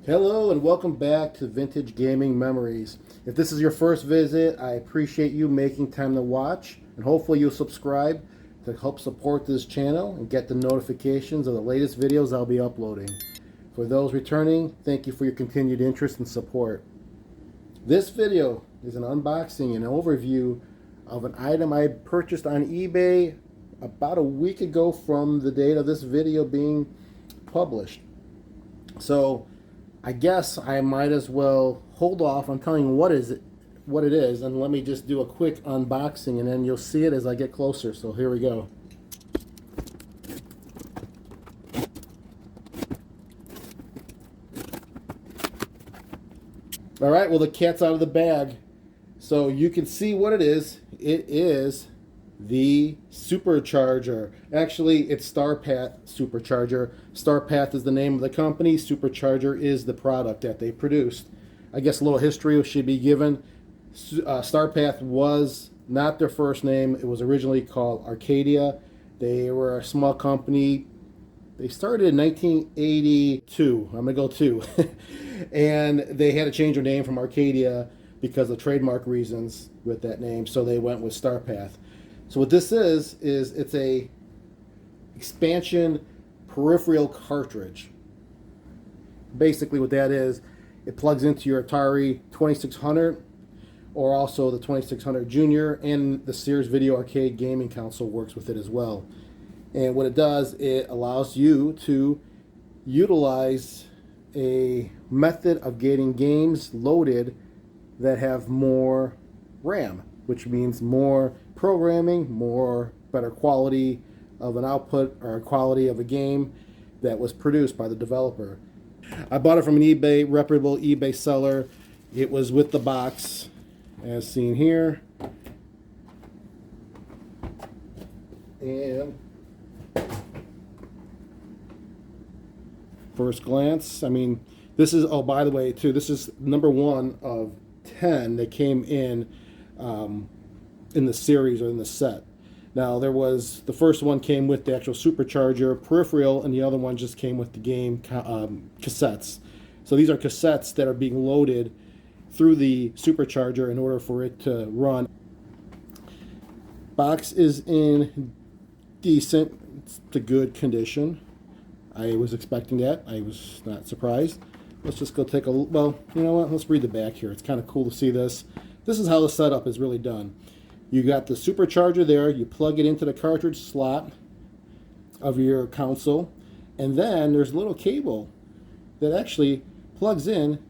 Hello and welcome back to Vintage Gaming Memories. If this is your first visit, I appreciate you making time to watch, and hopefully you'll subscribe to help support this channel and get the notifications of the latest videos I'll be uploading. For those returning, thank you for your continued interest and support. This video is an unboxing and overview of an item I purchased on eBay about a week ago from the date of this video being published. So I guess I might as well hold off on telling you what it is, and let me just do a quick unboxing, and then you'll see it as I get closer. So here we go. All right, well, the cat's out of the bag. So you can see what it is. It is the Supercharger. Actually, it's StarPath Supercharger. StarPath is the name of the company. Supercharger is the product that they produced. I guess a little history should be given. StarPath was not their first name. It was originally called Arcadia. They were a small company. They started in 1982. I'm going to go 2. And they had to change their name from Arcadia because of trademark reasons with that name. So they went with StarPath. So what this is it's a expansion peripheral cartridge. Basically what that is, it plugs into your Atari 2600 or also the 2600 Junior, and the Sears Video Arcade gaming console works with it as well. And what it does, it allows you to utilize a method of getting games loaded that have more RAM, which means more programming, more better quality of an output or quality of a game that was produced by the developer. I bought it from an reputable eBay seller. It was with the box, as seen here. And first glance, I mean, this is, oh, by the way, too, this is number 1 of 10 that came in the series or in the set. Now, there was, the first one came with the actual Supercharger peripheral, and the other one just came with the game cassettes. So these are cassettes that are being loaded through the Supercharger in order for it to run. Box is in decent to good condition. I was expecting that. I was not surprised. Let's just go take a, well, you know what? Let's read the back here. It's kind of cool to see this. This is how the setup is really done. You got the Supercharger there. You plug it into the cartridge slot of your console, and then there's a little cable that actually plugs in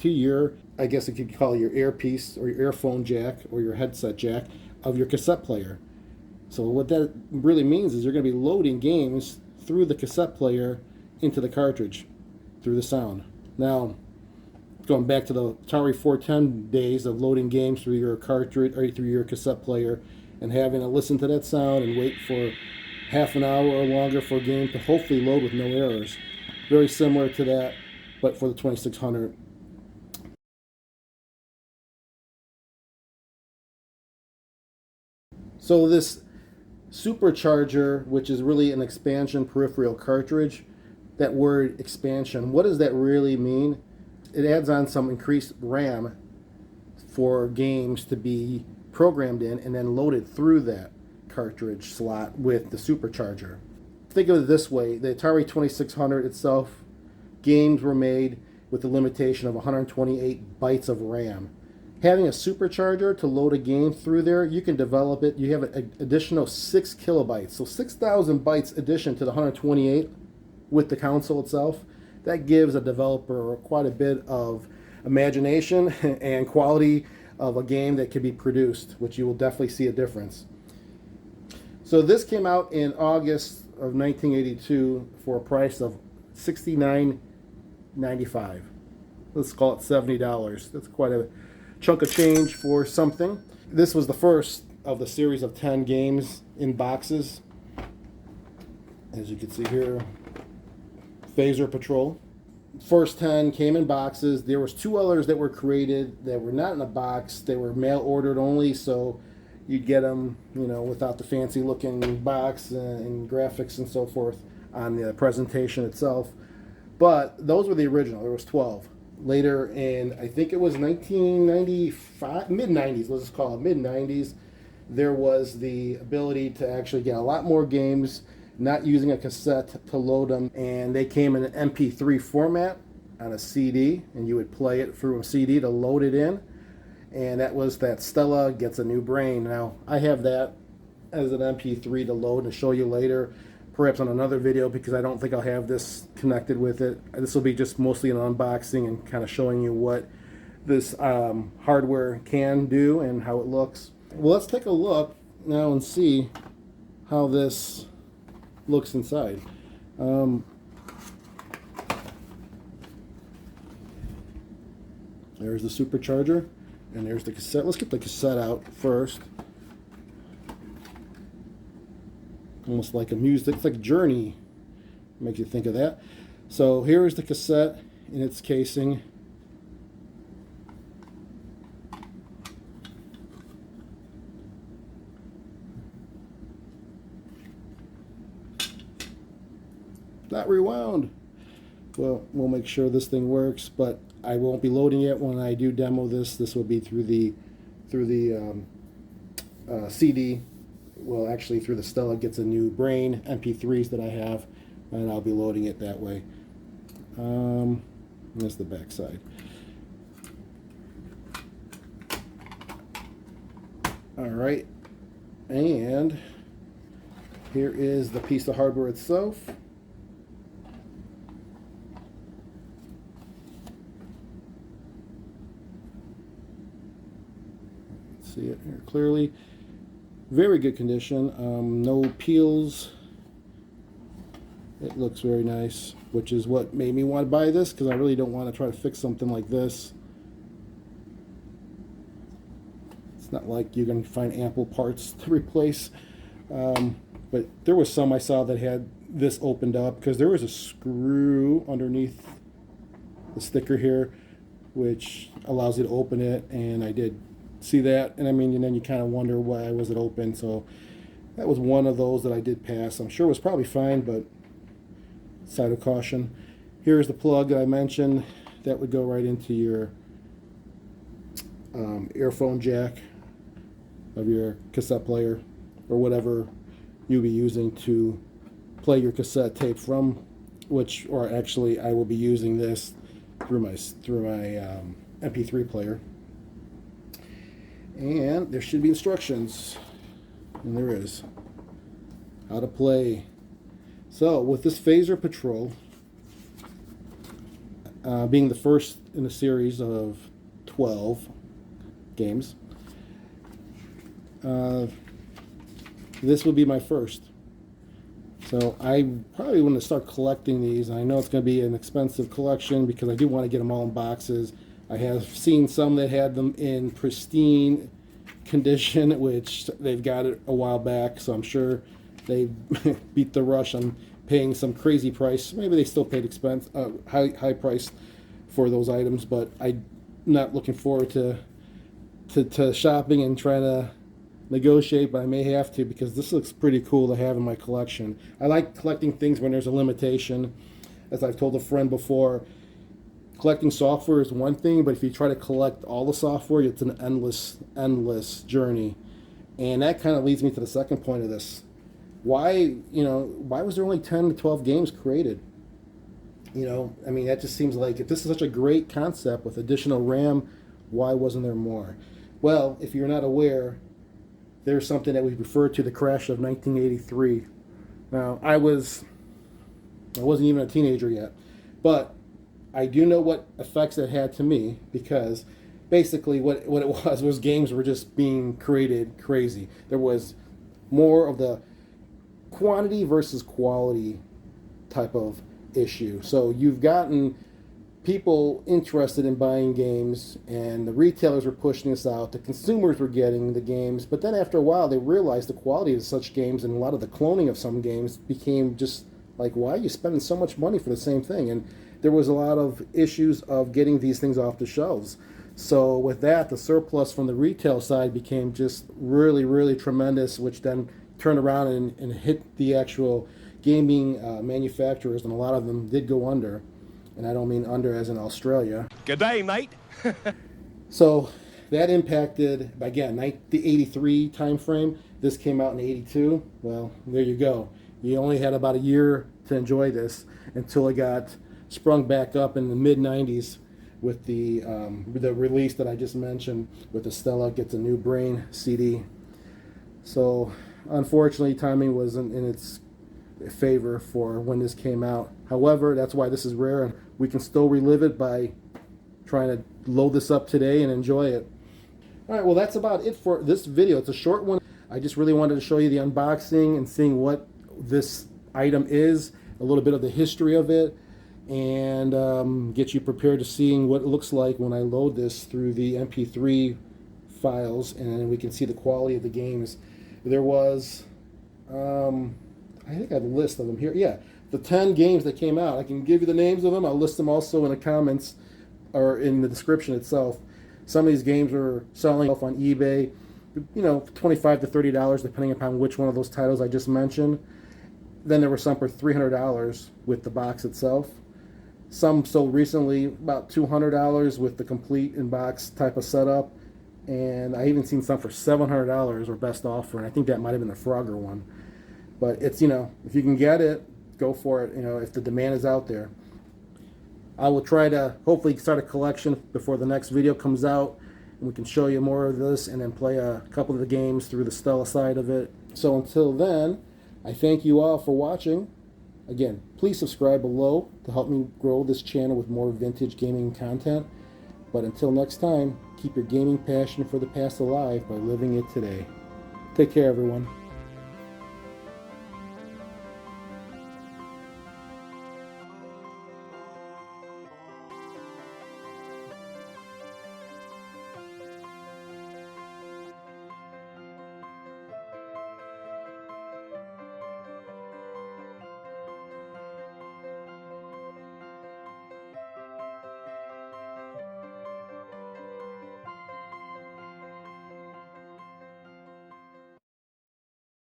to your, I guess you could call it your earpiece or your earphone jack or your headset jack of your cassette player. So what that really means is you're going to be loading games through the cassette player into the cartridge through the sound. Now, going back to the Atari 410 days of loading games through your cartridge or through your cassette player and having to listen to that sound and wait for half an hour or longer for a game to hopefully load with no errors. Very similar to that, but for the 2600. So this Supercharger, which is really an expansion peripheral cartridge, that word expansion, what does that really mean? It adds on some increased RAM for games to be programmed in and then loaded through that cartridge slot with the Supercharger. Think of it this way, the Atari 2600 itself, games were made with the limitation of 128 bytes of RAM. Having a Supercharger to load a game through there, you can develop it. You have an additional 6 kilobytes, so 6,000 bytes addition to the 128 with the console itself. That gives a developer quite a bit of imagination and quality of a game that can be produced, which you will definitely see a difference. So this came out in August of 1982 for a price of $69.95. Let's call it $70. That's quite a chunk of change for something. This was the first of the series of 10 games in boxes. As you can see here, Phaser Patrol. First 10 came in boxes. There was 2 others that were created that were not in a box. They were mail ordered only, so you'd get them, you know, without the fancy looking box and graphics and so forth on the presentation itself. But those were the original. There was 12. Later in, I think it was 1995, mid 90s, let's just call it mid 90s, there was the ability to actually get a lot more games not using a cassette to load them. And they came in an MP3 format on a CD, and you would play it through a CD to load it in. And that was that Stella Gets a New Brain. Now, I have that as an MP3 to load and show you later, perhaps on another video, because I don't think I'll have this connected with it. This will be just mostly an unboxing and kind of showing you what this hardware can do and how it looks. Well, let's take a look now and see how this looks inside. There's the supercharger, and there's the cassette. Let's get the cassette out first. Almost like a music, it's like Journey, makes you think of that. So here is the cassette in its casing. Not rewound. Well, we'll make sure this thing works, but I won't be loading it when I do demo this. This will be through the CD. Well, actually through the Stella Gets a New Brain MP3s that I have, and I'll be loading it that way. That's the back side. All right, and here is the piece of hardware itself. See it here clearly. Very good condition. No peels. It looks very nice, which is what made me want to buy this, because I really don't want to try to fix something like this. It's not like you're going to find ample parts to replace. But there was some I saw that had this opened up, because there was a screw underneath the sticker here, which allows you to open it, and I did see that. And I mean, and then you kind of wonder why was it open. So that was one of those that I did pass. I'm sure it was probably fine, but side of caution. Here's the plug that I mentioned. That would go right into your earphone jack of your cassette player, or whatever you'll be using to play your cassette tape from, which, or actually I will be using this through my MP3 player. And there should be instructions, and there is, how to play. So with this Phaser Patrol, being the first in a series of 12 games, this will be my first. So I probably want to start collecting these. I know it's going to be an expensive collection, because I do want to get them all in boxes. I have seen some that had them in pristine condition, which they've got it a while back, so I'm sure they beat the rush on paying some crazy price. Maybe they still paid high price for those items, but I'm not looking forward to shopping and trying to negotiate, but I may have to, because this looks pretty cool to have in my collection. I like collecting things when there's a limitation. As I've told a friend before, collecting software is one thing, but if you try to collect all the software, it's an endless journey. And that kind of leads me to the second point of this. Why was there only 10 to 12 games created? I mean, that just seems like, if this is such a great concept with additional RAM, why wasn't there more? Well, if you're not aware, there's something that we refer to the crash of 1983. Now, I wasn't even a teenager yet, but I do know what effects it had to me, because basically what it was games were just being created crazy. There was more of the quantity versus quality type of issue. So you've gotten people interested in buying games, and the retailers were pushing this out. The consumers were getting the games, but then after a while they realized the quality of such games and a lot of the cloning of some games became just like, why are you spending so much money for the same thing? And there was a lot of issues of getting these things off the shelves. So with that, the surplus from the retail side became just really, really tremendous, which then turned around and hit the actual gaming manufacturers, and a lot of them did go under. and I don't mean under as in Australia. Good day, mate. So that impacted, again, the 83 time frame. This came out in 82. Well, there you go. You only had about a year to enjoy this until it got sprung back up in the mid 90s with the release that I just mentioned, with the Stella Gets a New Brain CD. So unfortunately, timing wasn't in its favor for when this came out. However, that's why this is rare, and we can still relive it by trying to load this up today and enjoy it. All right, well, that's about it for this video. It's a short one. I just really wanted to show you the unboxing and seeing what this item is, a little bit of the history of it, and get you prepared to seeing what it looks like when I load this through the MP3 files, and we can see the quality of the games. There was, I think I have a list of them here. Yeah, the 10 games that came out. I can give you the names of them. I'll list them also in the comments or in the description itself. Some of these games are selling off on eBay, you know, $25 to $30, depending upon which one of those titles I just mentioned. Then there were some for $300 with the box itself. Some sold recently about $200 with the complete in-box type of setup. And I even seen some for $700 or best offer, and I think that might have been the Frogger one. But it's, you know, if you can get it, go for it, you know, if the demand is out there. I will try to hopefully start a collection before the next video comes out, and we can show you more of this and then play a couple of the games through the Stella side of it. So until then, I thank you all for watching. Again, please subscribe below to help me grow this channel with more vintage gaming content. But until next time, keep your gaming passion for the past alive by living it today. Take care, everyone.